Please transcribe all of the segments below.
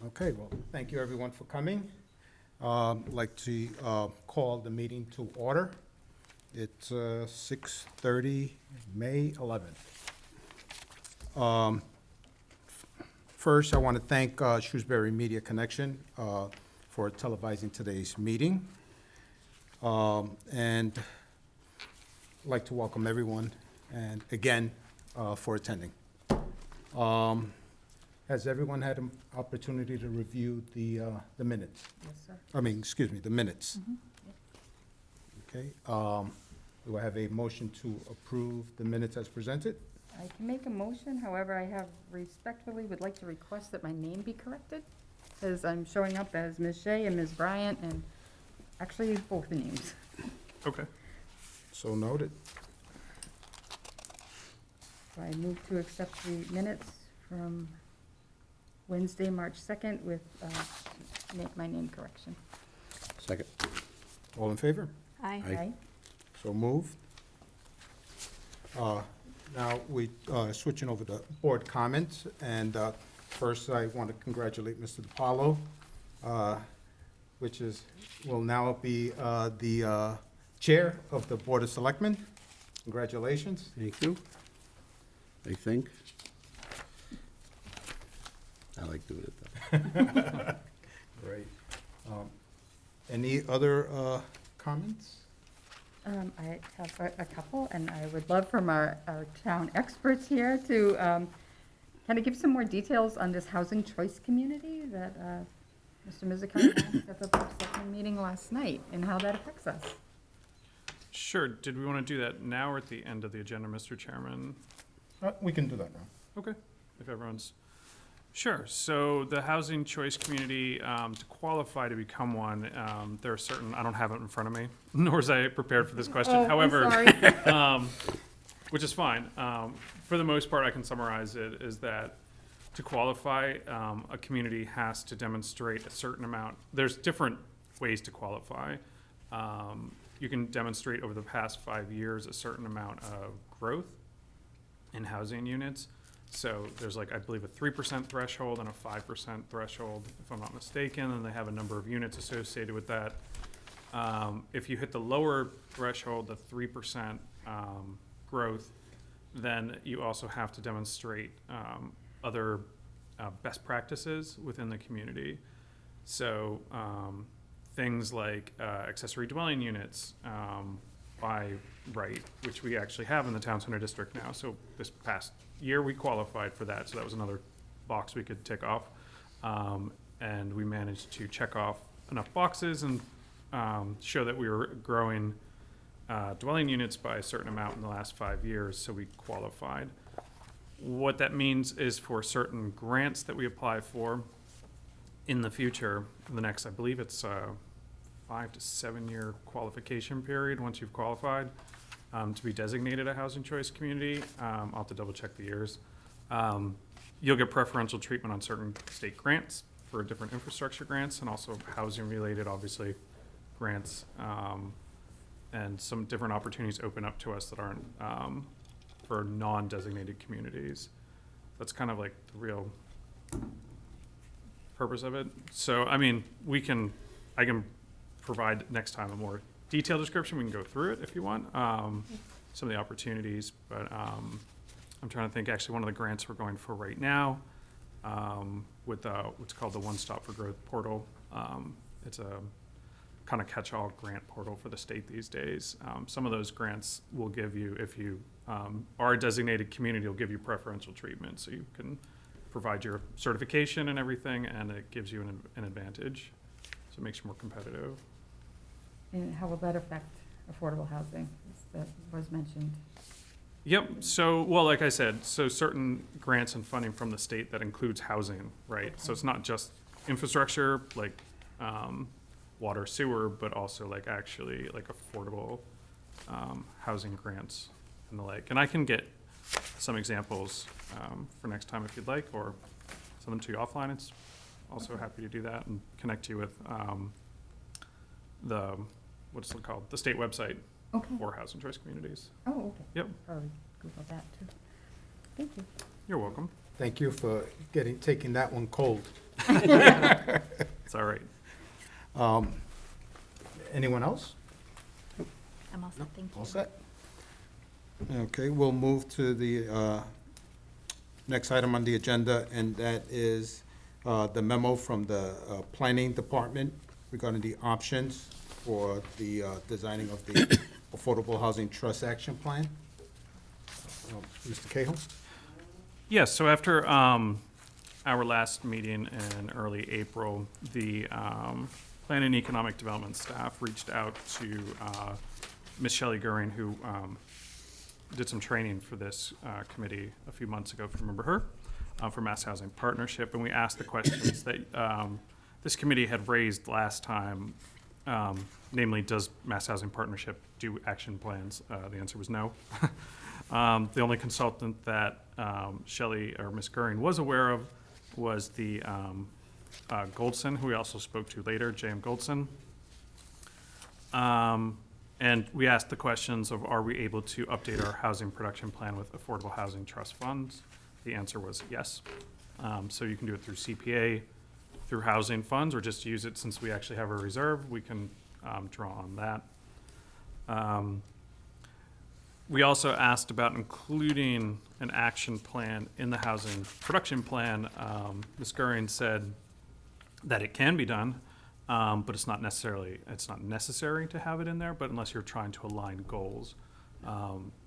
Okay, well, thank you everyone for coming. I'd like to call the meeting to order. It's 6:30, May 11th. First, I want to thank Shrewsbury Media Connection for televising today's meeting. And I'd like to welcome everyone, and again, for attending. Has everyone had an opportunity to review the minutes? Yes, sir. The minutes. Okay, do I have a motion to approve the minutes as presented? I can make a motion, however, I have respectfully would like to request that my name be corrected, because I'm showing up as Ms. Shea and Ms. Bryant, and actually both the names. Okay. So noted. So I move to accept the minutes from Wednesday, March 2nd with, make my name correction. Second. All in favor? Aye. Aye. So moved. Now, we switching over to board comments, and first, I want to congratulate Mr. DiPaolo, which will now be the chair of the Board of Selectmen. Congratulations. Thank you. I think. I like doing it though. Great. Any other comments? I have a couple, and I would love from our town experts here to kind of give some more details on this housing choice community that Mr. Mizikar announced at the Board of Selectmen meeting last night, and how that affects us. Sure. Did we want to do that now or at the end of the agenda, Mr. Chairman? We can do that now. Okay, if everyone's. Sure. So the housing choice community, to qualify to become one, there are certain, I don't have it in front of me, nor was I prepared for this question. Oh, However, I'm sorry. which is fine. For the most part, I can summarize it, is that to qualify, a community has to demonstrate a certain amount. There's different ways to qualify. You can demonstrate over the past 5 years a certain amount of growth in housing units. So there's I believe a 3% threshold and a 5% threshold, if I'm not mistaken, and they have a number of units associated with that. If you hit the lower threshold, the 3% growth, then you also have to demonstrate other best practices within the community. So things like accessory dwelling units by right, which we actually have in the town center district now. So this past year we qualified for that, so that was another box we could tick off. And we managed to check off enough boxes and show that we were growing dwelling units by a certain amount in the last 5 years, so we qualified. What that means is for certain grants that we apply for in the future, the next, I believe it's 5 to 7 year qualification period once you've qualified to be designated a housing choice community. I'll have to double check the years. You'll get preferential treatment on certain state grants for different infrastructure grants, and also housing related, obviously, grants. And some different opportunities open up to us that aren't for non-designated communities. That's kind of like the real purpose of it. So, I mean, I can provide next time a more detailed description. We can go through it if you want, some of the opportunities, but I'm trying to think. Actually, one of the grants we're going for right now with what's called the One Stop for Growth portal. It's a kind of catch-all grant portal for the state these days. Some of those grants will give you, if you are a designated community, will give you preferential treatment, so you can provide your certification and everything, and it gives you an advantage. So it makes you more competitive. And how will that affect affordable housing, that was mentioned? Yep. So, well, like I said, so certain grants and funding from the state that includes housing, right? Okay. So it's not just infrastructure, like water, sewer, but also actually affordable housing grants and the like. And I can get some examples for next time if you'd like, or send them to you offline. It's also happy to do that and connect you with what's it called? The state website Okay. for housing choice communities. Oh, okay. Yep. Probably Google that too. Thank you. You're welcome. Thank you for taking that one cold. It's all right. Anyone else? I'm all set, thank you. All set? Okay, we'll move to the next item on the agenda, and that is the memo from the Planning Department regarding the options for the designing of the Affordable Housing Trust Action Plan. Mr. Cahill? Yes, so after our last meeting in early April, the Planning and Economic Development staff reached out to Ms. Shelley Goering, who did some training for this committee a few months ago, if you remember her, for Mass Housing Partnership, and we asked the questions that this committee had raised last time, namely, does Mass Housing Partnership do action plans? The answer was no. The only consultant that Shelley or Ms. Goering was aware of was the Goldson, who we also spoke to later, J.M. Goldson. And we asked the questions of, are we able to update our housing production plan with affordable housing trust funds? The answer was yes. So you can do it through CPA, through housing funds, or just use it since we actually have a reserve. We can draw on that. We also asked about including an action plan in the housing production plan. Ms. Goering said that it can be done, but it's not necessary to have it in there, but unless you're trying to align goals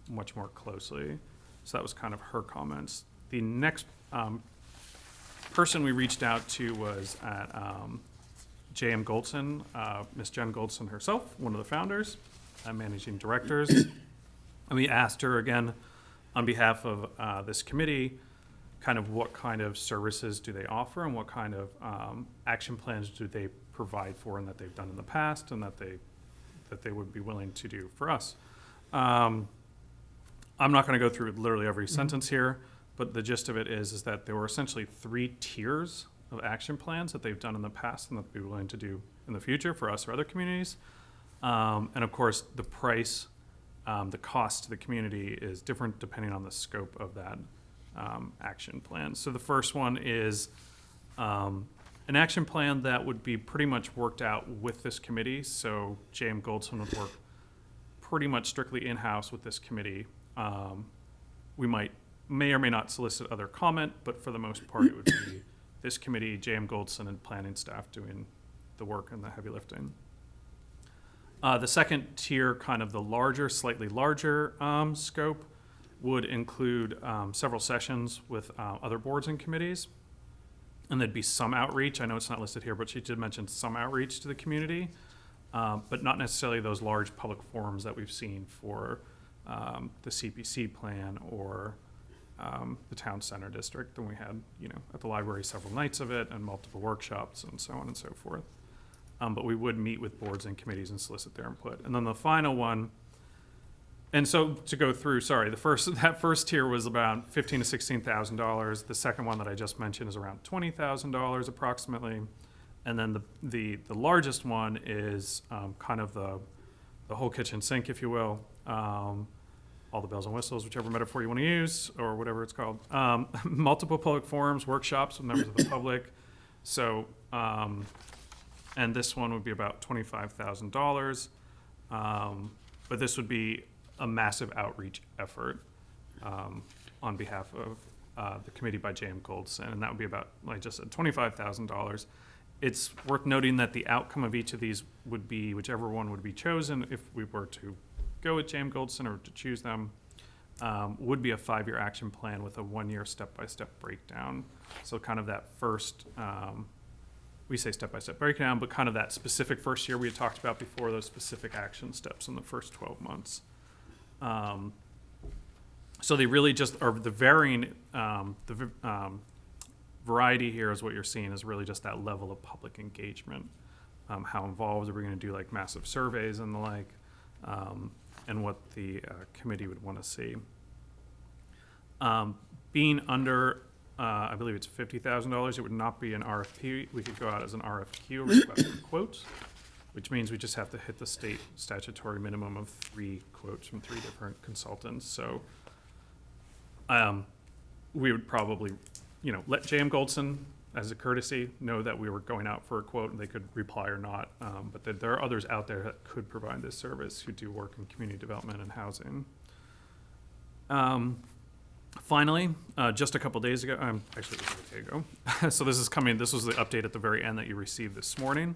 much more closely. So that was kind of her comments. The next person we reached out to was at J.M. Goldson, Ms. Jen Goldson herself, one of the founders and managing directors. And we asked her again, on behalf of this committee, kind of what kind of services do they offer and what kind of action plans do they provide for and that they've done in the past and that they would be willing to do for us. I'm not going to go through literally every sentence here, but the gist of it is that there were essentially 3 tiers of action plans that they've done in the past and that they'd be willing to do in the future for us or other communities. And of course, the price, the cost to the community is different depending on the scope of that action plan. So the first one is an action plan that would be pretty much worked out with this committee. So J.M. Goldson would work pretty much strictly in-house with this committee. We may or may not solicit other comment, but for the most part, it would be this committee, J.M. Goldson, and planning staff doing the work and the heavy lifting. The second tier, kind of the larger, slightly larger scope, would include several sessions with other boards and committees. And there'd be some outreach. I know it's not listed here, but she did mention some outreach to the community, but not necessarily those large public forums that we've seen for the CPC plan or the town center district. And we had, at the library several nights of it and multiple workshops and so on and so forth. But we would meet with boards and committees and solicit their input. And then the final one, and so to go through, sorry, that first tier was about $15,000 to $16,000. The second one that I just mentioned is around $20,000 approximately. And then the largest one is kind of the whole kitchen sink, if you will. All the bells and whistles, whichever metaphor you want to use, or whatever it's called. Multiple public forums, workshops with members of the public. So, and this one would be about $25,000. But this would be a massive outreach effort on behalf of the committee by J.M. Goldson, and that would be about, like I just said, $25,000. It's worth noting that the outcome of each of these would be whichever one would be chosen if we were to go with J.M. Goldson or to choose them, would be a 5-year action plan with a 1-year step-by-step breakdown. So kind of that first, we say step-by-step breakdown, but kind of that specific first year we had talked about before, those specific action steps in the first 12 months. So they really just are the varying, variety here is what you're seeing is really just that level of public engagement. How involved are we going to do like massive surveys and the like, and what the committee would want to see. Being under, I believe it's $50,000, it would not be an RFP. We could go out as an RFQ, request for quotes, which means we just have to hit the state statutory minimum of 3 quotes from 3 different consultants. So we would probably, let J.M. Goldson as a courtesy, know that we were going out for a quote and they could reply or not. But that there are others out there that could provide this service who do work in community development and housing. Finally, just a couple days ago, actually it was a day ago. So this was the update at the very end that you received this morning.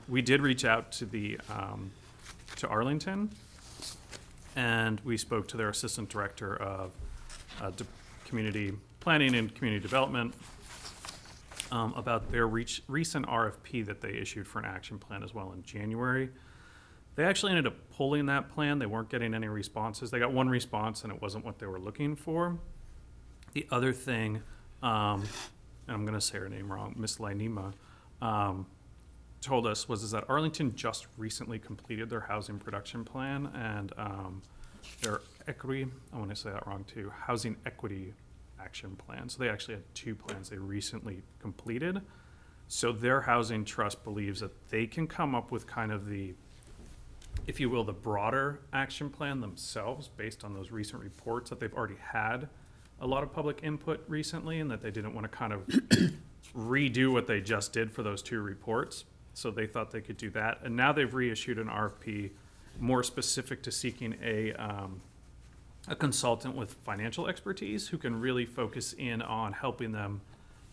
We did reach out to Arlington, and we spoke to their assistant director of community planning and community development about their recent RFP that they issued for an action plan as well in January. They actually ended up pulling that plan. They weren't getting any responses. They got one response, and it wasn't what they were looking for. The other thing, and I'm going to say her name wrong, Miss Lainima, told us is that Arlington just recently completed their housing production plan and their equity, I want to say that wrong too, housing equity action plan. So they actually had two plans they recently completed. So their housing trust believes that they can come up with kind of the, if you will, the broader action plan themselves based on those recent reports that they've already had a lot of public input recently, and that they didn't want to kind of redo what they just did for those two reports. So they thought they could do that. And now they've reissued an RFP more specific to seeking a consultant with financial expertise who can really focus in on helping them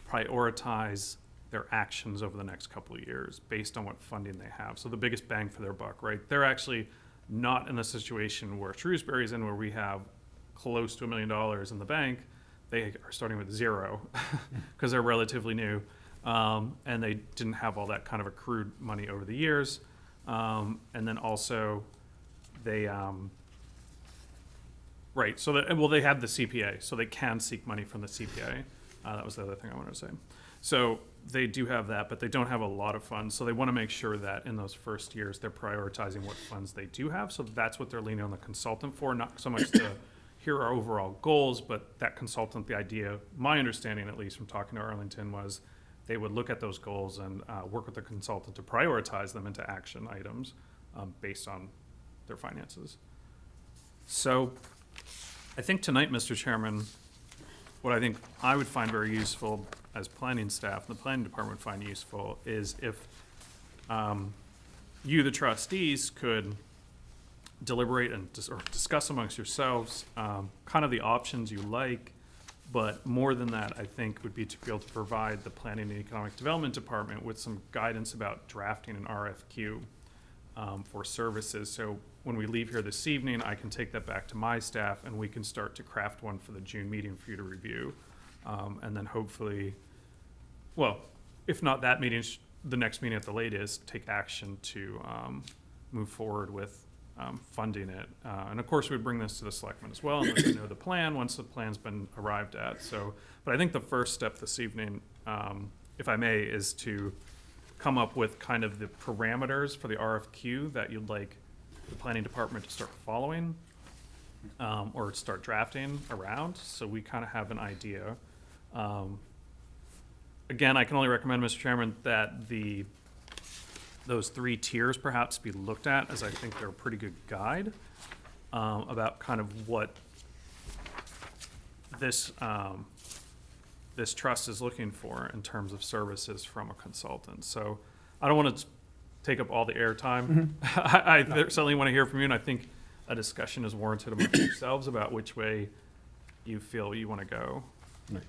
prioritize their actions over the next couple of years based on what funding they have. So the biggest bang for their buck, right? They're actually not in a situation where Shrewsbury's in, where we have close to $1 million in the bank. They are starting with zero because they're relatively new. And they didn't have all that kind of accrued money over the years. And then also they, right, so they have the CPA, so they can seek money from the CPA. That was the other thing I wanted to say. So they do have that, but they don't have a lot of funds. So they want to make sure that in those first years, they're prioritizing what funds they do have. So that's what they're leaning on the consultant for, not so much to hear our overall goals, but that consultant, the idea, my understanding at least from talking to Arlington, was they would look at those goals and work with the consultant to prioritize them into action items based on their finances. So I think tonight, Mr. Chairman, what I think I would find very useful as planning staff, and the planning department would find useful, is if you, the trustees, could deliberate and or discuss amongst yourselves kind of the options you like. But more than that, I think, would be to be able to provide the Planning and Economic Development Department with some guidance about drafting an RFQ for services. So when we leave here this evening, I can take that back to my staff and we can start to craft one for the June meeting for you to review. And then hopefully, well, if not that meeting, the next meeting at the latest, take action to move forward with funding it. And of course, we'd bring this to the selectmen as well and let them know the plan once the plan's been arrived at. So, but I think the first step this evening, if I may, is to come up with kind of the parameters for the RFQ that you'd like the planning department to start following or start drafting around, so we kind of have an idea. Again, I can only recommend, Mr. Chairman, that those three tiers perhaps be looked at, as I think they're a pretty good guide about kind of what this this trust is looking for in terms of services from a consultant. So I don't want to take up all the airtime. I certainly want to hear from you, and I think a discussion is warranted amongst yourselves about which way you feel you want to go.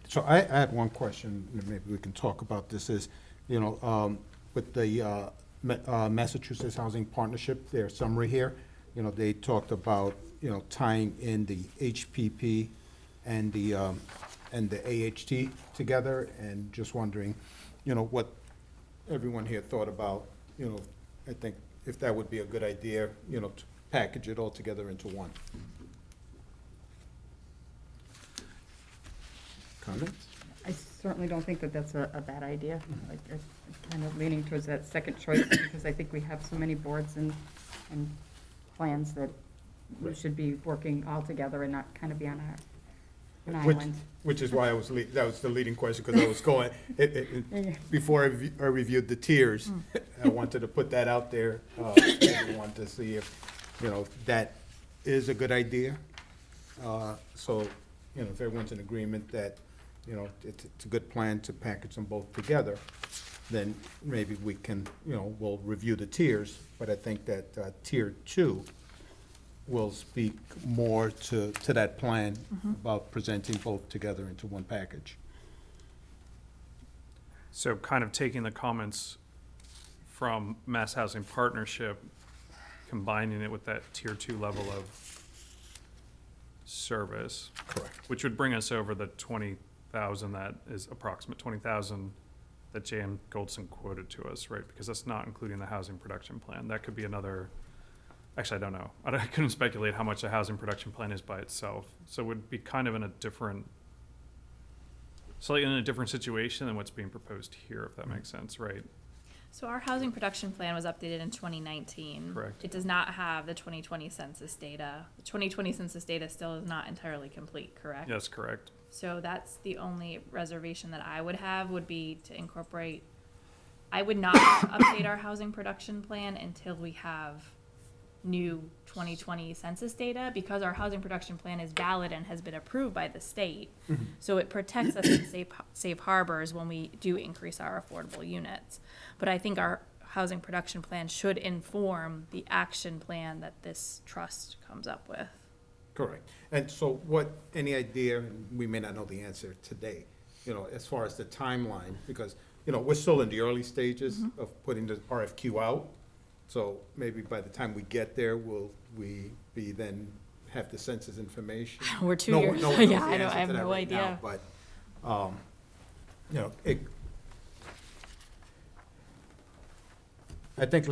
So I had one question, and maybe we can talk about this, is, with the Massachusetts Housing Partnership, their summary here, they talked about, tying in the HPP and the AHT together, and just wondering, what everyone here thought about, I think if that would be a good idea, to package it all together into one. Comments? I certainly don't think that that's a bad idea. Like, I'm kind of leaning towards that second choice because I think we have so many boards and plans that we should be working all together and not kind of be on an island. Which is why that was the leading question, because I was going, before I reviewed the tiers, I wanted to put that out there, everyone, to see if, that is a good idea. So, if everyone's in agreement that, you know, it's a good plan to package them both together, then maybe we can, you know, we'll review the tiers, but I think that tier 2 will speak more to that plan about presenting both together into one package. So kind of taking the comments from Mass Housing Partnership, combining it with that tier 2 level of service, Correct. which would bring us over the 20,000, that is approximate 20,000 that Jan Goldson quoted to us, right? Because that's not including the housing production plan. That could be another, actually, I don't know. I couldn't speculate how much a housing production plan is by itself. So it would be kind of in a different, slightly in a different situation than what's being proposed here, if that makes sense, right? So our housing production plan was updated in 2019. Correct. It does not have the 2020 census data. The 2020 census data still is not entirely complete, correct? Yes, correct. So that's the only reservation that I would have, would be to incorporate, I would not update our housing production plan until we have new 2020 census data, because our housing production plan is valid and has been approved by the state. So it protects us in safe harbors when we do increase our affordable units. But I think our housing production plan should inform the action plan that this trust comes up with. Correct. And so any idea, and we may not know the answer today, you know, as far as the timeline, because, you know, we're still in the early stages of putting the RFQ out. So maybe by the time we get there, we then have the census information. We're 2 No years. one knows the Yeah, I answer have to that no right now, idea. But, you know, I think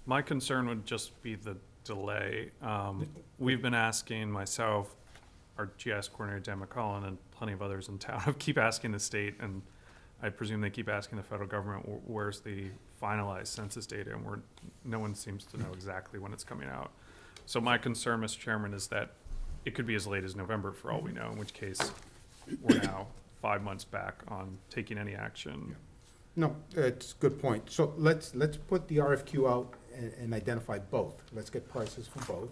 My concern would just be the delay. We've been asking myself, our GIS coordinator, Dan McCollum, and plenty of others in town, keep asking the state, and I presume they keep asking the federal government, where's the finalized census data? And no one seems to know exactly when it's coming out. So my concern, Mr. Chairman, is that it could be as late as November for all we know, in which case we're now 5 months back on taking any action. No, it's a good point. So let's put the RFQ out and identify both. Let's get prices for both.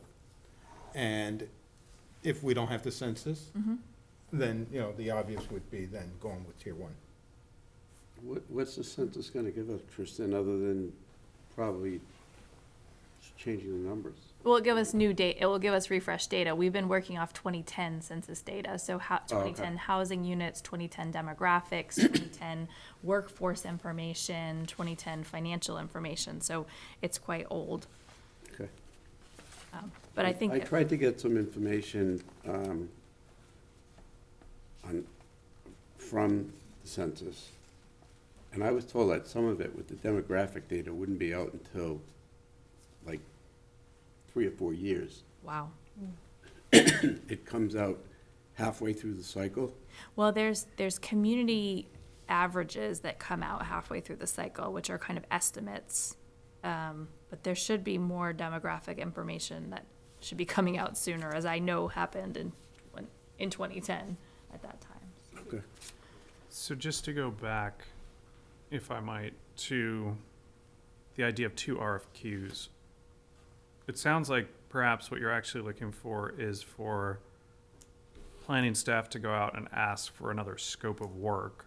And if we don't have the census, then, you know, the obvious would be then going with tier 1. What's the census gonna give us, Tristan, other than probably changing the numbers? Well, it'll give us new data. It will give us refreshed data. We've been working off 2010 census data. So 2010 housing units, 2010 demographics, 2010 workforce information, 2010 financial information. So it's quite old. Okay. But I think I tried to get some information from the census, and I was told that some of it with the demographic data wouldn't be out until like 3 or 4 years. wow. It comes out halfway through the cycle. Well, there's community averages that come out halfway through the cycle, which are kind of estimates. But there should be more demographic information that should be coming out sooner, as I know happened in 2010 at that time. Okay. So just to go back, if I might, to the idea of 2 RFQs, it sounds like perhaps what you're actually looking for is for planning staff to go out and ask for another scope of work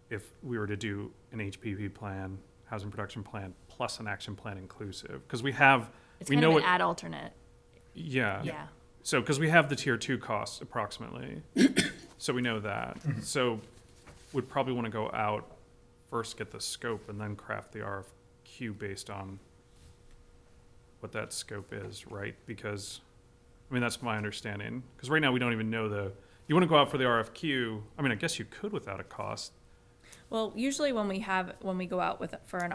if we were to do an HPP plan, housing production plan, plus an action plan inclusive. Because we have, It's we kind know of what, an ad alternate. yeah. Yeah. So, because we have the tier 2 costs approximately, so we know that. So would probably want to go out, first get the scope, and then craft the RFQ based on what that scope is, right? Because, I mean, that's my understanding. Because right now we don't even know you want to go out for the RFQ, I mean, I guess you could without a cost. Well, usually when we go out for an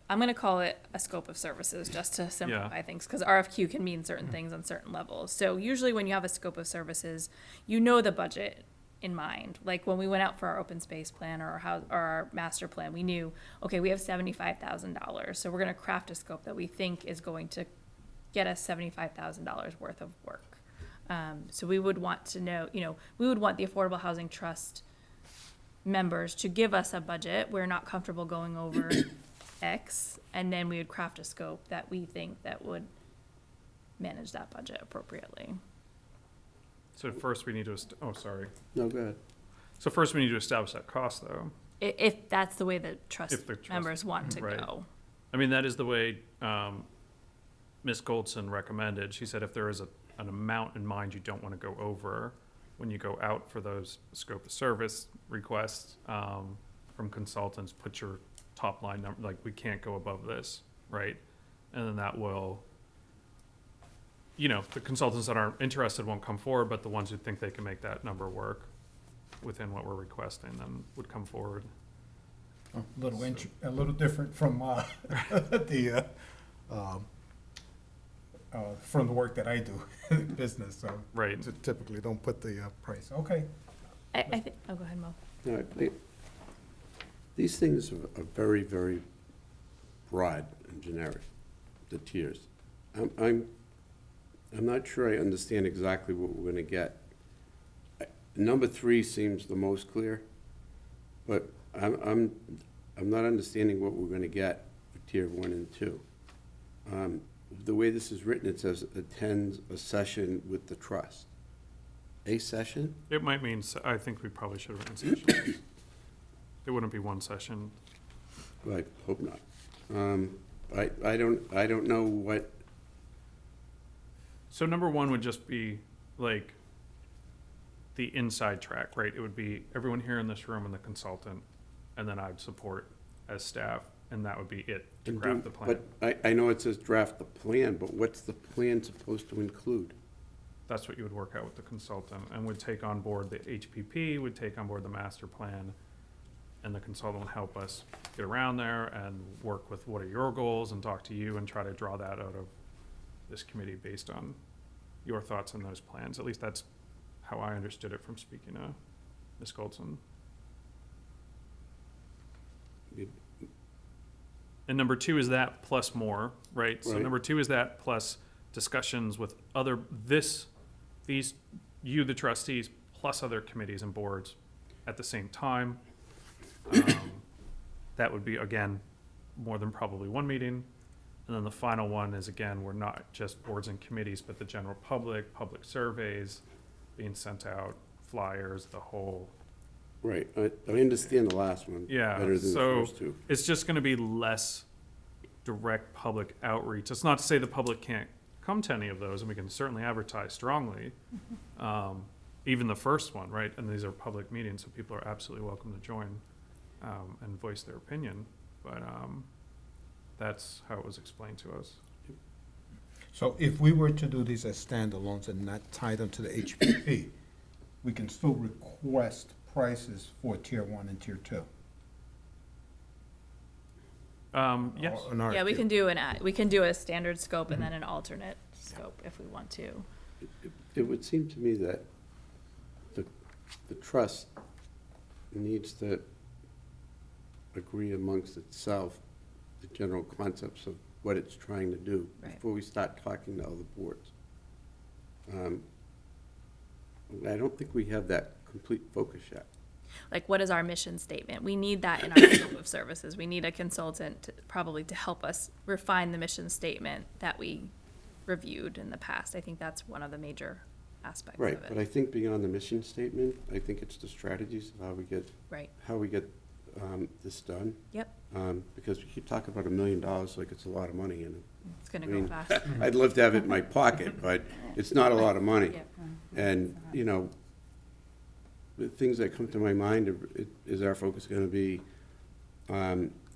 I'm going to call it a scope of services just to simplify things, because RFQ can mean certain things on certain levels. So usually when you have a scope of services, you know the budget in mind. Like when we went out for our open space plan or our master plan, we knew, okay, we have $75,000. So we're going to craft a scope that we think is going to get us $75,000 worth of work. So we would want to know, we would want the Affordable Housing Trust members to give us a budget. We're not comfortable going over X, and then we would craft a scope that we think that would manage that budget appropriately. So first we need to, oh, sorry. No, go ahead. So first we need to establish that cost, though. If that's the way the trust If the trust- members want to right. go. I mean, that is the way Ms. Goldson recommended. She said if there is an amount in mind you don't want to go over when you go out for those scope of service requests from consultants, put your top line number, like, we can't go above this, right? And then that will, you know, the consultants that aren't interested won't come forward, but the ones who think they can make that number work within what we're requesting then would come forward. A little different from from the work that I do, business, so. Right. Typically don't put the price, okay. I think, oh, go ahead, Mo. No, these things are very, very broad and generic, the tiers. I'm not sure I understand exactly what we're gonna get. Number 3 seems the most clear, but I'm not understanding what we're gonna get for tier 1 and 2. The way this is written, it says attends a session with the trust. A session? It might mean, I think we probably should have written sessions. It wouldn't be one session. I hope not. I don't know what, So number 1 would just be like the inside track, right? It would be everyone here in this room and the consultant, and then I'd support as staff, and that would be it to craft the plan. but I know it says draft the plan, but what's the plan supposed to include? That's what you would work out with the consultant, and would take on board the HPP, would take on board the master plan, and the consultant would help us get around there and work with what are your goals and talk to you and try to draw that out of this committee based on your thoughts on those plans. At least that's how I understood it from speaking to Ms. Goldson. It- And number 2 is that plus more, right? So Right. number 2 is that plus discussions with you, the trustees, plus other committees and boards at the same time. That would be, again, more than probably one meeting. And then the final one is, again, we're not just boards and committees, but the general public surveys being sent out, flyers, the whole. Right, I understand the last one Yeah, better than the so first two. it's just gonna be less direct public outreach. It's not to say the public can't come to any of those, and we can certainly advertise strongly. Even the first one, right? And these are public meetings, so people are absolutely welcome to join and voice their opinion. But that's how it was explained to us. So if we were to do these as standalones and not tie them to the HPP, we can still request prices for tier 1 and tier 2? Yes, Or an Yeah, we RFQ? can do a standard scope and then an alternate scope if we want to. It would seem to me that the trust needs to agree amongst itself the general concepts of what it's trying to do Right. before we start talking to other boards. I don't think we have that complete focus yet. Like, what is our mission statement? We need that in our scope of services. We need a consultant probably to help us refine the mission statement that we reviewed in the past. I think that's one of the major aspects Right, of but it. I think beyond the mission statement, I think it's the strategies of Right, how we get this done. yep, Because we keep talking about $1 million like it's a lot of money, and it's gonna I go mean, fast. I'd love to have it in my pocket, but it's not a lot of money. Yep. And, you know, the things that come to my mind is our focus gonna be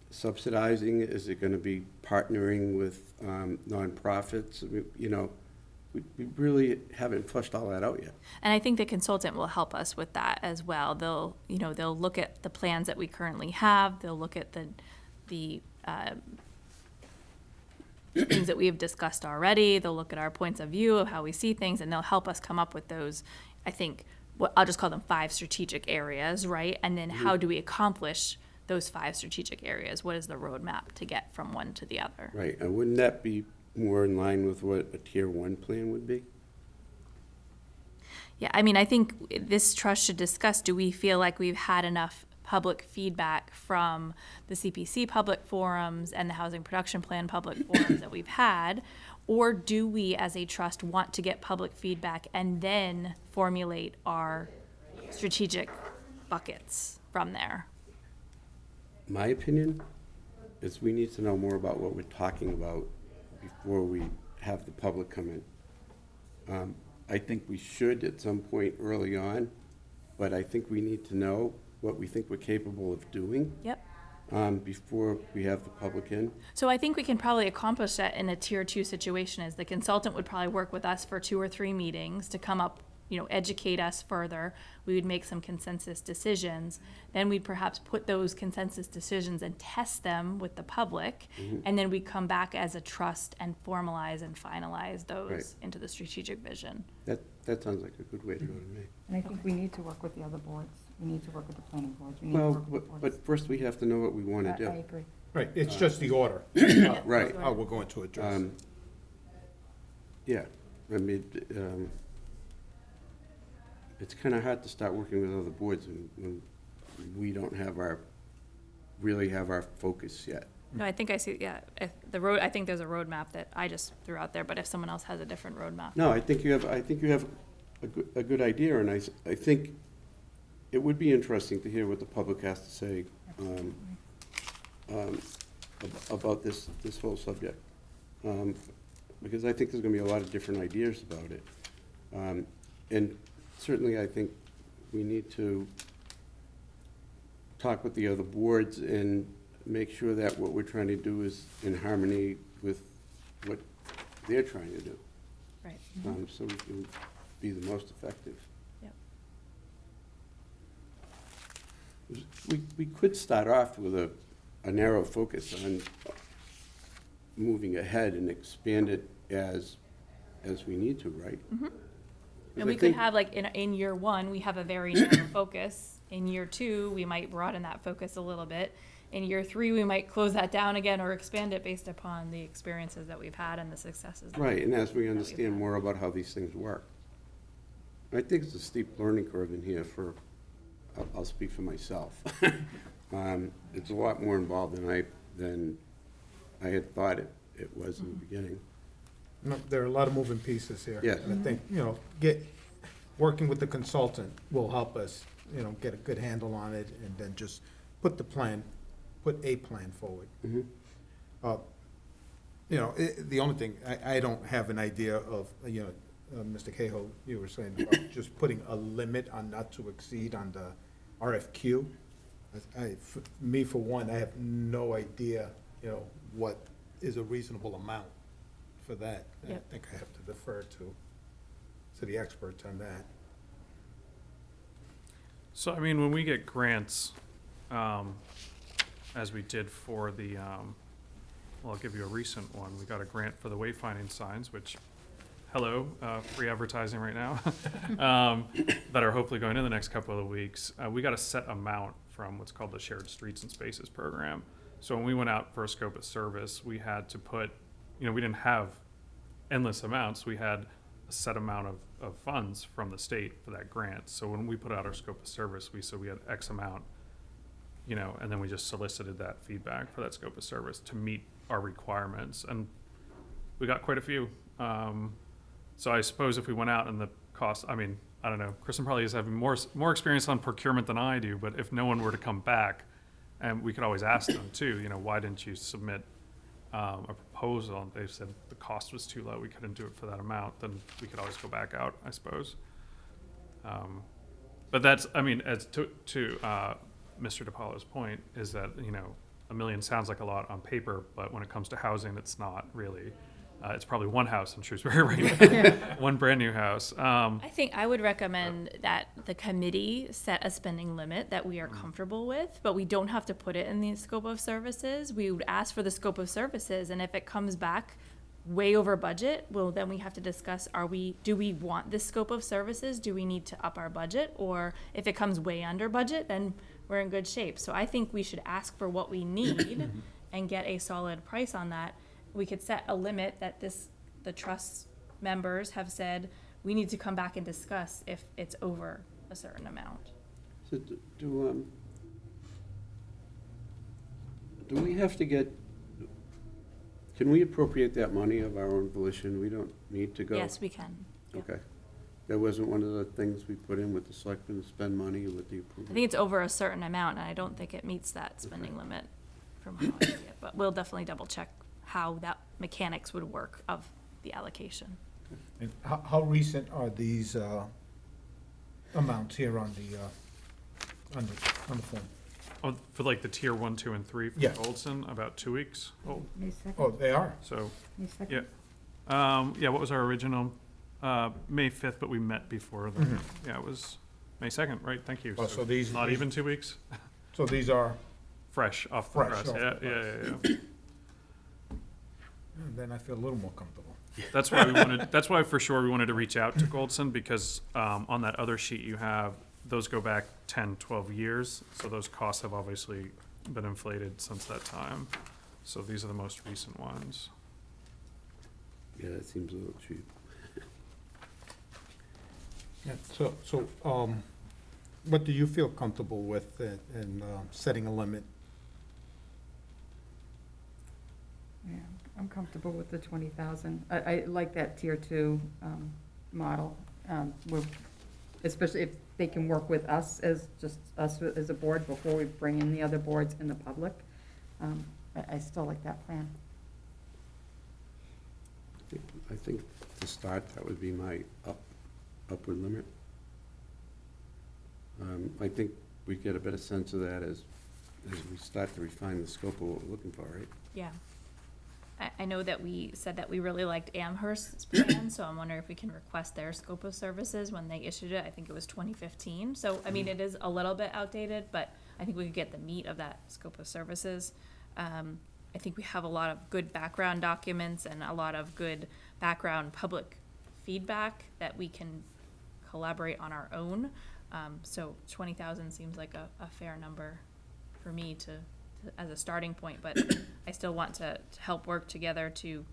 subsidizing? Is it gonna be partnering with nonprofits? You know, we really haven't fleshed all that out yet. And I think the consultant will help us with that as well. They'll look at the plans that we currently have. They'll look at the things that we have discussed already. They'll look at our points of view of how we see things, and they'll help us come up with those, I think, what I'll just call them 5 strategic areas, right? And then how do we accomplish those 5 strategic areas? What is the roadmap to get from one to the other? Right, and wouldn't that be more in line with what a tier 1 plan would be? Yeah, I mean, I think this trust should discuss, do we feel like we've had enough public feedback from the CPC public forums and the Housing Production Plan public forums that we've had? Or do we, as a trust, want to get public feedback and then formulate our strategic buckets from there? My opinion is we need to know more about what we're talking about before we have the public come in. I think we should at some point early on, but I think we need to know what we think we're capable of doing Yep. before we have the public in. So I think we can probably accomplish that in a tier 2 situation. Is the consultant would probably work with us for 2 or 3 meetings to come up, educate us further. We would make some consensus decisions. Then we'd perhaps put those consensus decisions and test them with the public. And then we come back as a trust and formalize and finalize those Right. into the strategic vision. That sounds like a good way to go to me. And I think we need to work with the other boards. We need to work with the planning boards. We need to Well, work with the boards. but first we have to know what we want to do. I agree. Right, it's just the order. Right. How we're going to address it. Yeah, I mean, it's kind of hard to start working with other boards when we don't really have our focus yet. No, I think I see, yeah, I think there's a roadmap that I just threw out there, but if someone else has a different roadmap. No, I think you have a good idea, and I think it would be interesting to hear what the public has to say about this whole subject. Because I think there's gonna be a lot of different ideas about it. And certainly I think we need to talk with the other boards and make sure that what we're trying to do is in harmony with what they're trying to do, Right. so we can be the most effective. Yep. We could start off with a narrow focus on moving ahead and expand it as we need to, right? And we could have, like, in year 1, we have a very narrow focus. In year 2, we might broaden that focus a little bit. In year 3, we might close that down again or expand it based upon the experiences that we've had and the successes. Right, and as we we've understand had. more about how these things work. I think it's a steep learning curve in here I'll speak for myself. It's a lot more involved than I had thought it was in the beginning. No, there are a lot of moving pieces here. Yes. And I think, working with the consultant will help us, get a good handle on it and then just put a plan forward. The only thing, I don't have an idea of, Mr. Cahill, you were saying about just putting a limit on not to exceed on the RFQ. Me, for one, I have no idea, what is a reasonable amount for that. Yep. I think I have to defer to the experts on that. So, I mean, when we get grants, as we did for well, I'll give you a recent one. We got a grant for the wayfinding signs, which, free advertising right now, that are hopefully going in the next couple of weeks. We got a set amount from what's called the Shared Streets and Spaces program. So when we went out for a scope of service, we had to put, we didn't have endless amounts. We had a set amount of funds from the state for that grant. So when we put out our scope of service, we said we had X amount, and then we just solicited that feedback for that scope of service to meet our requirements. And we got quite a few. So I suppose if we went out and the cost, I don't know, Kristen probably is having more experience on procurement than I do, but if no one were to come back, and we could always ask them too, why didn't you submit a proposal? And they said the cost was too low, we couldn't do it for that amount, then we could always go back out, I suppose. But that's, as to Mr. DiPaolo's point, is that, $1 million sounds like a lot on paper, but when it comes to housing, it's not really. It's probably one house in Shrewsbury right now, one brand new house. I think I would recommend that the committee set a spending limit that we are comfortable with, but we don't have to put it in the scope of services. We would ask for the scope of services, and if it comes back way over budget, well, then we have to discuss, do we want this scope of services? Do we need to up our budget? Or if it comes way under budget, then we're in good shape. So I think we should ask for what we need and get a solid price on that. We could set a limit that the trust members have said, we need to come back and discuss if it's over a certain amount. So do we have to get Can we appropriate that money of our own volition? We don't need to go? Yes, we can. Yep. Okay. That wasn't one of the things we put in with the selectmen to spend money with the I approval? think it's over a certain amount, and I don't think it meets that spending limit from how I see it. But we'll definitely double check how that mechanics would work of the allocation. And how recent are these amounts here on the form? Oh, for like the tier 1, 2, and 3 for Yeah. Goldson, about 2 weeks old. May Oh, 2nd? they are? So, May 2nd? yeah, what was our original? May 5th, but we met before. The, Yeah, it was May 2nd, right? Thank you. Oh, so these- Not these- even 2 weeks? So these are, Fresh off the Fresh press. off Yeah, the yeah, press. yeah. then I feel a little more comfortable. That's why we wanted, that's why for sure we wanted to reach out to Goldson, because on that other sheet you have, those go back 10, 12 years. So those costs have obviously been inflated since that time. So these are the most recent ones. Yeah, that seems a little cheap. Yeah, so, what do you feel comfortable with in setting a limit? Yeah, I'm comfortable with the 20,000. I like that tier 2 model, especially if they can work with us as, just us as a board before we bring in the other boards and the public. I still like that plan. I think to start, that would be my upward limit. I think we get a better sense of that as we start to refine the scope of what we're looking for, right? Yeah. I know that we said that we really liked Amherst's plan, so I'm wondering if we can request their scope of services when they issued it. I think it was 2015. So, I mean, it is a little bit outdated, but I think we could get the meat of that scope of services. I think we have a lot of good background documents and a lot of good background public feedback that we can collaborate on our own. So 20,000 seems like a fair number for me to as a starting point, but I still want to help work together to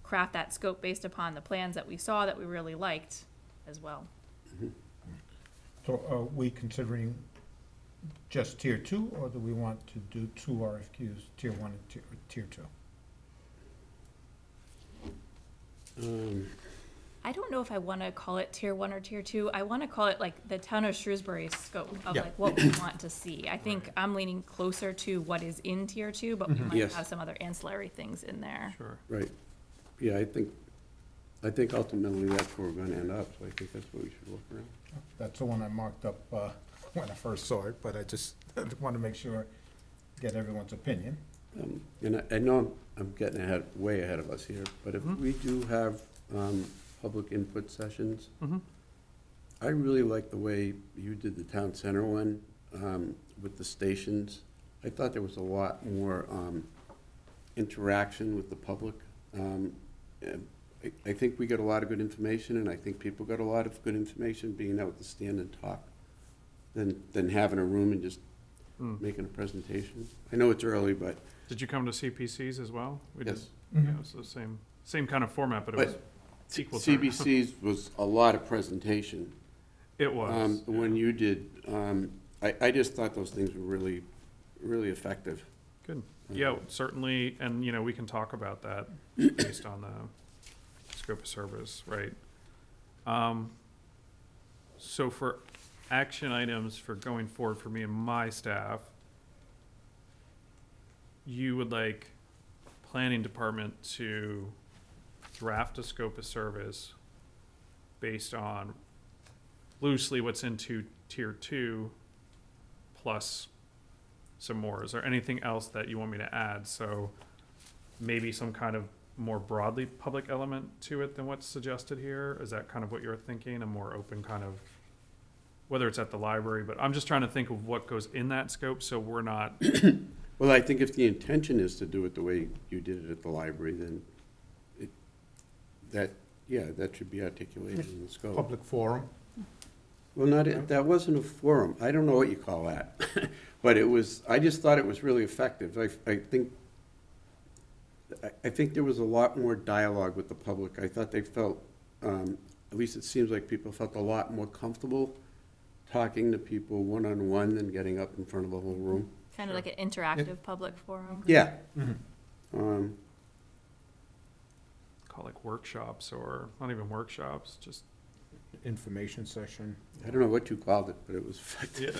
craft that scope based upon the plans that we saw that we really liked as well. So are we considering just tier 2, or do we want to do 2 RFQs, tier 1 and tier 2? I don't know if I want to call it tier 1 or tier 2. I want to call it like the town of Shrewsbury scope of Yeah. like what we want to see. I think I'm leaning closer to what is in tier 2, but we might Yes. have some other ancillary things in there. Sure. Right. Yeah, I think ultimately that's where we're gonna end up, so I think that's what we should work around. That's the one I marked up when I first saw it, but I just want to make sure, get everyone's opinion. And I know I'm getting way ahead of us here, but if we do have public input sessions, Mhm. I really like the way you did the town center one with the stations. I thought there was a lot more interaction with the public. And I think we got a lot of good information, and I think people got a lot of good information being able to stand and talk than having a room and just making a presentation. I know it's early, but Did you come to CPCs as well? We did. yes. Yeah, it's the same kind of format, but it was equal time. CBC's was a lot of presentation. It was. When you did, I just thought those things were really, really effective. Good. Yeah, certainly, and, we can talk about that based on the scope of service, right? So for action items for going forward for me and my staff, you would like planning department to draft a scope of service based on loosely what's into tier 2 plus some more. Is there anything else that you want me to add? So maybe some kind of more broadly public element to it than what's suggested here? Is that kind of what you're thinking? A more open kind of, whether it's at the library, but I'm just trying to think of what goes in that scope so we're not, Well, I think if the intention is to do it the way you did it at the library, then that should be articulated in the scope. Public forum. Well, that wasn't a forum. I don't know what you call that. But I just thought it was really effective. I think there was a lot more dialogue with the public. I thought they felt, at least it seems like people felt a lot more comfortable talking to people one-on-one than getting up in front of a whole room. Kind of like an interactive public forum. Yeah. Mm-hmm. call like workshops, or not even workshops, just, Information session. I don't know what you called it, but it was effective.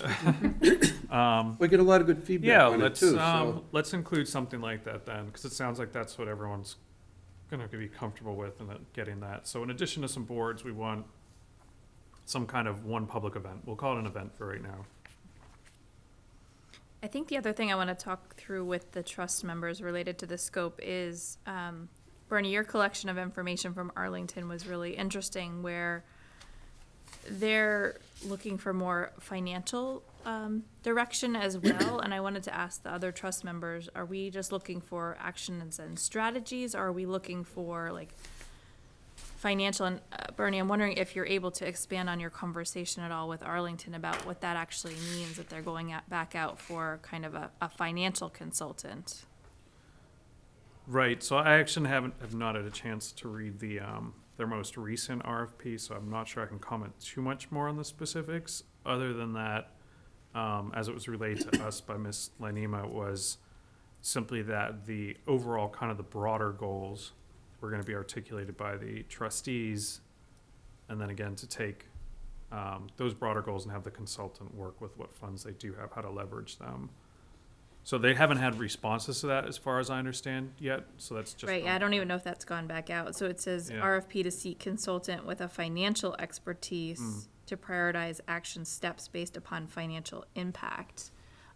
yeah. We get a lot of good Yeah, feedback on it let's, too, so. let's include something like that then, because it sounds like that's what everyone's gonna be comfortable with, and getting that. So in addition to some boards, we want some kind of one public event. We'll call it an event for right now. I think the other thing I want to talk through with the trust members related to the scope is, Bernie, your collection of information from Arlington was really interesting, where they're looking for more financial direction as well. And I wanted to ask the other trust members, are we just looking for actions and strategies, or are we looking for like financial? And Bernie, I'm wondering if you're able to expand on your conversation at all with Arlington about what that actually means, that they're going back out for kind of a financial consultant. Right, so I actually have not had a chance to read the, their most recent RFP, so I'm not sure I can comment too much more on the specifics, other than that, as it was relayed to us by Ms. Lanima, was simply that the overall kind of the broader goals were gonna be articulated by the trustees, and then again, to take, those broader goals and have the consultant work with what funds they do have, how to leverage them. So they haven't had responses to that, as far as I understand, yet, so that's just. Right, I don't even know if that's gone back out. So it says Yeah. RFP to seek consultant with a financial expertise to prioritize action steps based upon financial impact.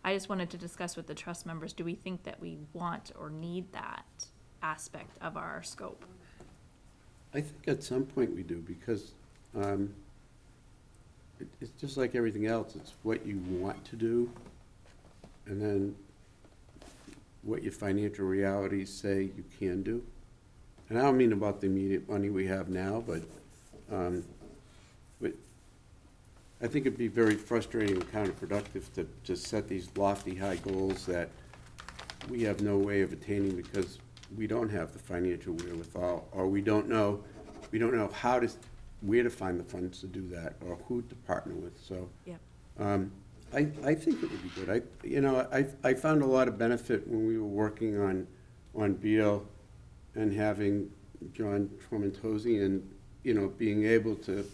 I just wanted to discuss with the trust members, do we think that we want or need that aspect of our scope? I think at some point we do, because it's just like everything else. It's what you want to do, and then what your financial realities say you can do. And I don't mean about the immediate money we have now, but I think it'd be very frustrating and counterproductive to just set these lofty, high goals that we have no way of attaining because we don't have the financial wherewithal, or we don't know how to, where to find the funds to do that, or who to partner with, so. Yep. I think it would be good. I found a lot of benefit when we were working on Beal and having John Tromentozzi and, being able to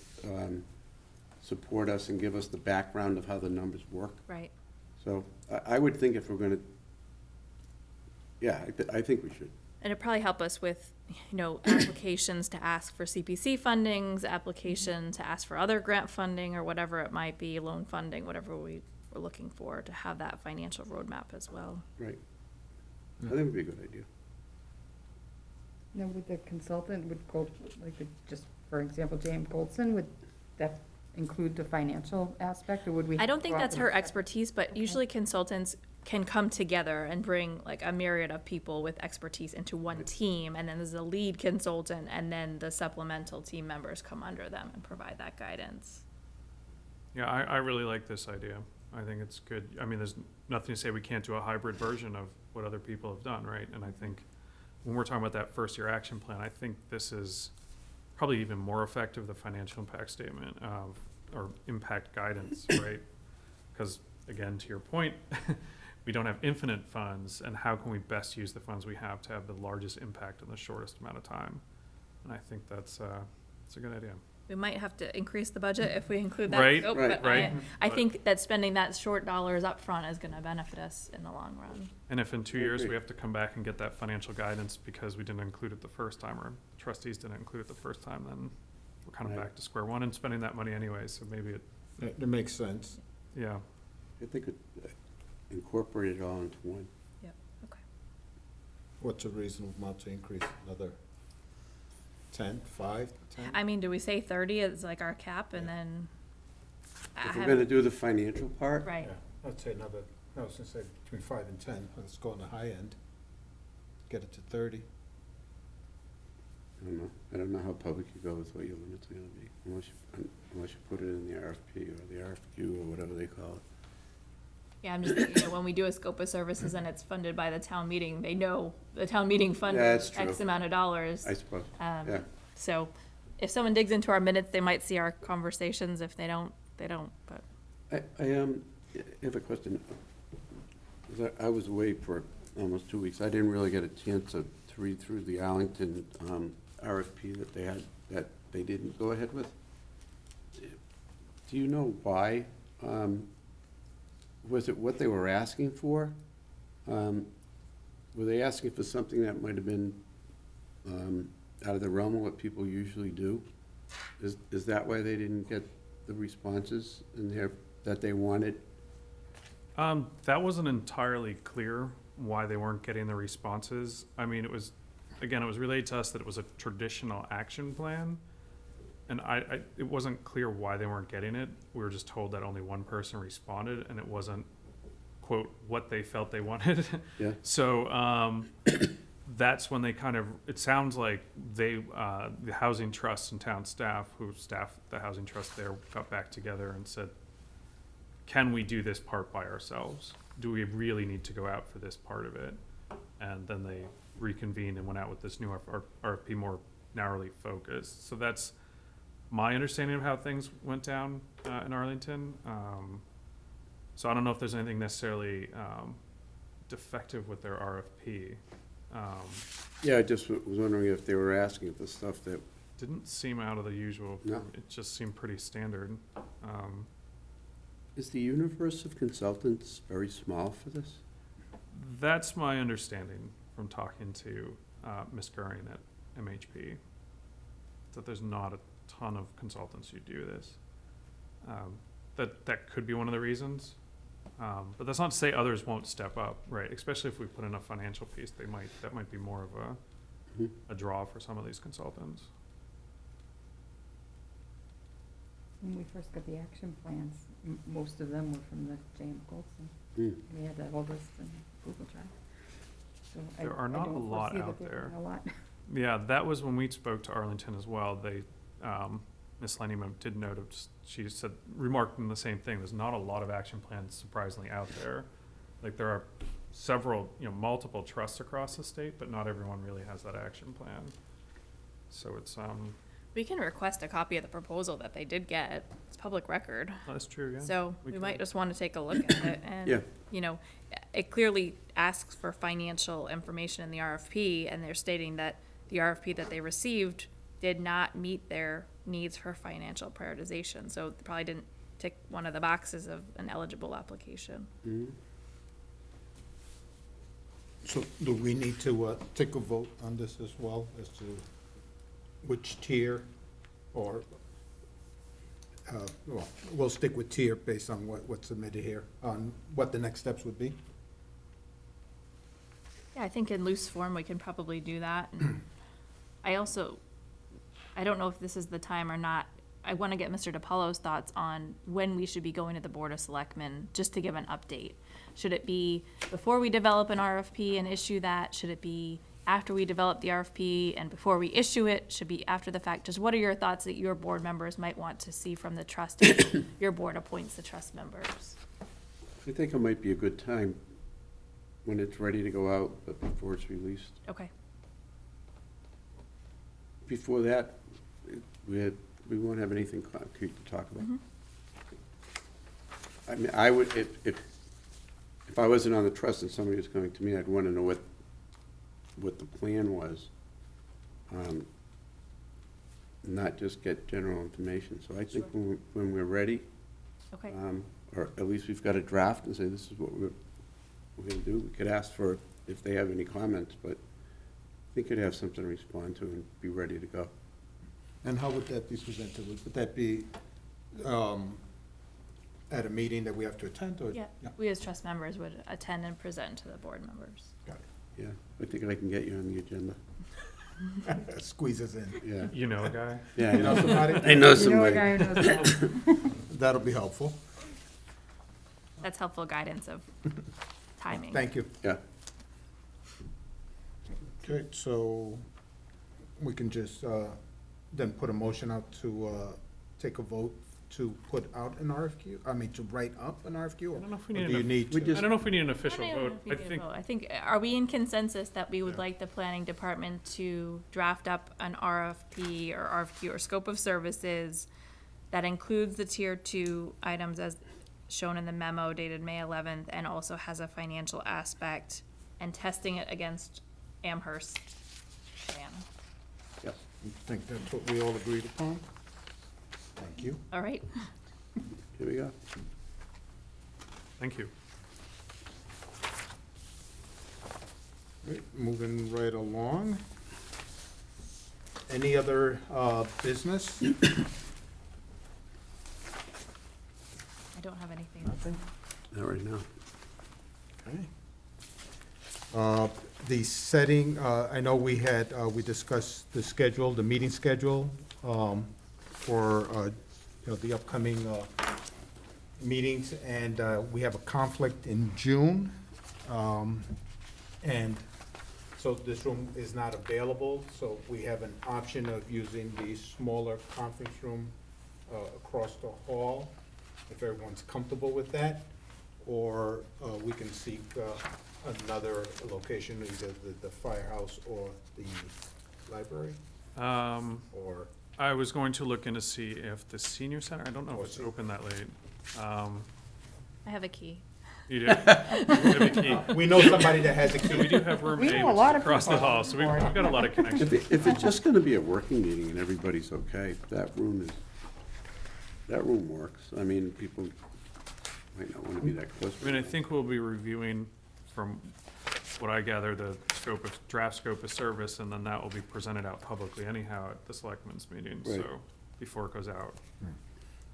support us and give us the background of how the numbers work. Right. So I would think if we're gonna, I think we should. And it'd probably help us with, applications to ask for CPC fundings, application to ask for other grant funding or whatever it might be, loan funding, whatever we were looking for, to have that financial roadmap as well. Right. I think it would be a good idea. Now, would the consultant would go, like, just for example, James Goldson, would that include the financial aspect, or would we? I don't think go out that's and her check? expertise, but Okay. usually consultants can come together and bring like a myriad of people with expertise into one team, and then there's a lead consultant, and then the supplemental team members come under them and provide that guidance. Yeah, I really like this idea. I think it's good. I mean, there's nothing to say we can't do a hybrid version of what other people have done, right? And I think when we're talking about that first year action plan, I think this is probably even more effective, the financial impact statement or impact guidance, right? Because again, to your point, we don't have infinite funds, and how can we best use the funds we have to have the largest impact in the shortest amount of time? And I think that's a good idea. We might have to increase the budget if we include that Right, scope, right, but right. I think that spending that short dollars up front is gonna benefit us in the long run. And if in 2 I years agree. we have to come back and get that financial guidance because we didn't include it the first time, or trustees didn't include it the first time, then we're kind of Right. back to square one and spending that money anyway, so maybe it, That makes sense. yeah. I think it incorporate it all into one. Okay. What's a reasonable amount to increase? Another 10, 5, 10? I mean, do we say 30 is like our cap, and then? I If we're haven't- gonna do the financial part, Right, Yeah, I'd say another, I was gonna say between 5 and 10, let's go on the high end. Get it to 30. I don't know how public you go with what your limits are gonna be, unless you put it in the RFP or the RFQ or whatever they call it. yeah, I'm just thinking, when we do a scope of services and it's funded by the town meeting, they know the town meeting funded That's true. X amount of dollars. I suppose, yeah. So if someone digs into our minutes, they might see our conversations. If they don't, they don't, but. I have a question. 'Cause I was away for almost 2 weeks. I didn't really get a chance to read through the Arlington RFP that they had, that they didn't go ahead with. Do you know why? Was it what they were asking for? Were they asking for something that might have been out of the realm of what people usually do? Is that why they didn't get the responses in there that they wanted? That wasn't entirely clear why they weren't getting the responses. I mean, it was relayed to us that it was a traditional action plan. And it wasn't clear why they weren't getting it. We were just told that only one person responded, and it wasn't, quote, what they felt they wanted. Yeah. So that's when they kind of, it sounds like the housing trust and town staff who staffed the housing trust there got back together and said, can we do this part by ourselves? Do we really need to go out for this part of it? And then they reconvened and went out with this new RFP more narrowly focused. So that's my understanding of how things went down in Arlington. So I don't know if there's anything necessarily defective with their RFP. Yeah, I just was wondering if they were asking for stuff that, Didn't seem out of the usual. No. It just seemed pretty standard. is the universe of consultants very small for this? That's my understanding from talking to Ms. Goering at MHP, that there's not a ton of consultants who do this. That could be one of the reasons. But that's not to say others won't step up, right? Especially if we put in a financial piece, that might be more of a draw for some of these consultants. When we first got the action plans, most of them were from the J.M. Goldson. Hmm. We had that whole list in Google Drive. So There are I not a don't lot foresee that out there there. are a lot. Yeah, that was when we spoke to Arlington as well. They, Ms. Lennyman did note, she said, remarked on the same thing. There's not a lot of action plans surprisingly out there. Like there are several, multiple trusts across the state, but not everyone really has that action plan. So it's, We can request a copy of the proposal that they did get. It's public record. that's true, yeah. So we we might could. just want to take a look at it Yeah. and, it clearly asks for financial information in the RFP, and they're stating that the RFP that they received did not meet their needs for financial prioritization. So they probably didn't tick one of the boxes of an eligible application. Mhm. So do we need to take a vote on this as well, as to which tier, or, well, we'll stick with tier based on what's submitted here, on what the next steps would be? Yeah, I think in loose form, we can probably do that. And I don't know if this is the time or not. I want to get Mr. DiPaolo's thoughts on when we should be going to the Board of Selectmen, just to give an update. Should it be before we develop an RFP and issue that? Should it be after we develop the RFP and before we issue it? Should be after the fact? Just what are your thoughts that your board members might want to see from the trust if your board appoints the trust members? I think it might be a good time when it's ready to go out, but before it's released. Okay. Before that, we won't have anything concrete to talk about. Mhm. I mean, I would, if I wasn't on the trust and somebody was coming to me, I'd want to know what the plan was. Not just get general information. So I think when we're ready, Okay. or at least we've got a draft and say, this is what we're gonna do. We could ask for if they have any comments, but they could have something to respond to and be ready to go. And how would that be presented? Would that be at a meeting that we have to attend, or? Yeah, we as trust members would attend and present to the board members. Got Yeah, I think I can get you on the agenda. it. Squeeze us in. Yeah. You know a guy? Yeah, You know somebody? I know You know a somebody. guy who knows that. That'll be helpful. That's helpful guidance of timing. Thank you. Yeah. Okay, so we can just then put a motion out to take a vote to put out an RFQ? I mean, to write up an RFQ? I don't know if we Or need do you an, need we to? just- I don't know if we need an I official don't know vote. if we I need a think, vote. I think, are we in consensus that we would Yeah. like the planning department to draft up an RFP or RFQ or scope of services that includes the tier 2 items as shown in the memo dated May 11th and also has a financial aspect and testing it against Amherst plan? Yep. I think that's what we all agreed upon. Thank you. All right. Here we go. Thank you. Right, moving right along. Any other business? I don't have anything. Nothing? Not right now. Okay. The setting, I know we discussed the schedule, the meeting schedule, for, the upcoming, meetings, and, we have a conflict in June. And so this room is not available, so we have an option of using the smaller conference room, across the hall, if everyone's comfortable with that. Or we can seek another location, either the firehouse or the library, or, I was going to look in to see if the senior center, I don't know if it's Oh, open that late. I have a key. You do? You have a key. we know somebody that has a So we key. do have room We A, know a which lot is of across the people hall, on so the we've board. got a lot of connections. If it's just gonna be a working meeting and everybody's okay, that room works. I mean, people might not wanna be that close. I mean, I think we'll be reviewing, from what I gather, the draft scope of service, and then that will be presented out publicly anyhow at the selectmen's meeting, Right. so, before it goes out.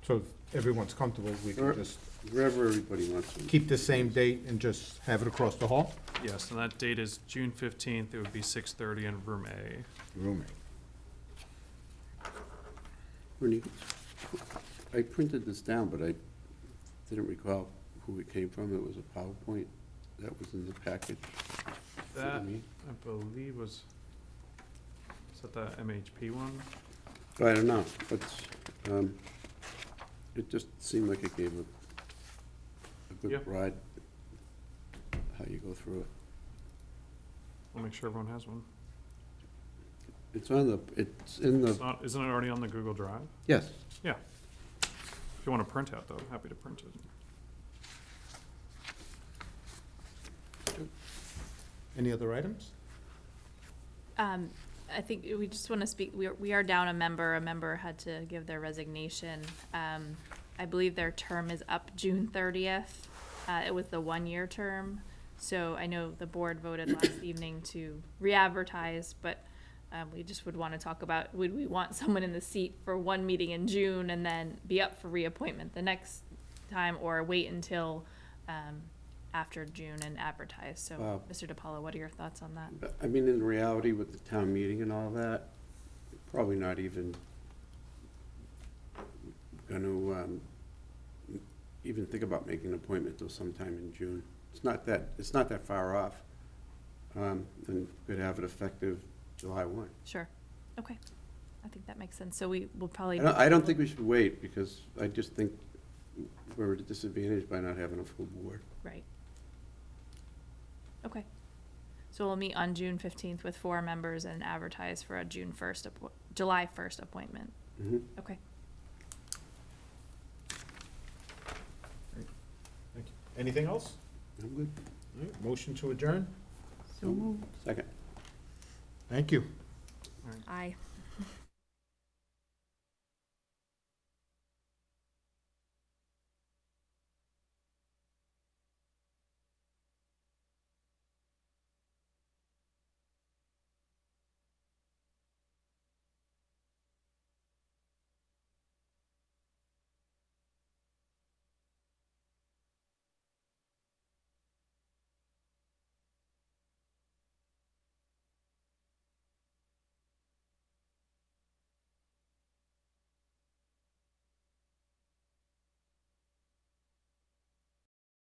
So if everyone's comfortable, we Sure. can just Wherever everybody wants to. keep the same date and just have it across the hall? Yes, and that date is June 15th, it would be 6:30 in room A. Roommate. Ernie, I printed this down, but I didn't recall who it came from. It was a PowerPoint that was in the package. That, I believe was that the MHP one? I don't know, but it just seemed like it gave a Yeah. good ride, how you go through it. I'll make sure everyone has one. It's in It's the, not, isn't it already on the Google Drive? yes. Yeah. If you want to print out, though, happy to print it. Any other items? I think we just want to speak, we are down a member. A member had to give their resignation. I believe their term is up June 30th. It was the 1-year term. So I know the board voted last evening to re-advertise, but we just would want to talk about, would we want someone in the seat for one meeting in June and then be up for reappointment the next time, or wait until after June and advertise? So, Wow. Mr. DiPaolo, what are your thoughts on that? I mean, in reality, with the town meeting and all that, probably not even gonna, even think about making an appointment till sometime in June. It's not that far off. And could have it effective July 1. Sure. Okay. I think that makes sense. So we will probably. I don't think we should wait, because I just think we're at a disadvantage by not having a full board. Right. Okay. So we'll meet on June 15th with 4 members and advertise for a July 1st appointment. Mhm. Okay. Thank you. Anything else? I'm good. All right, motion to adjourn? So moved. Second. Thank you. Aye.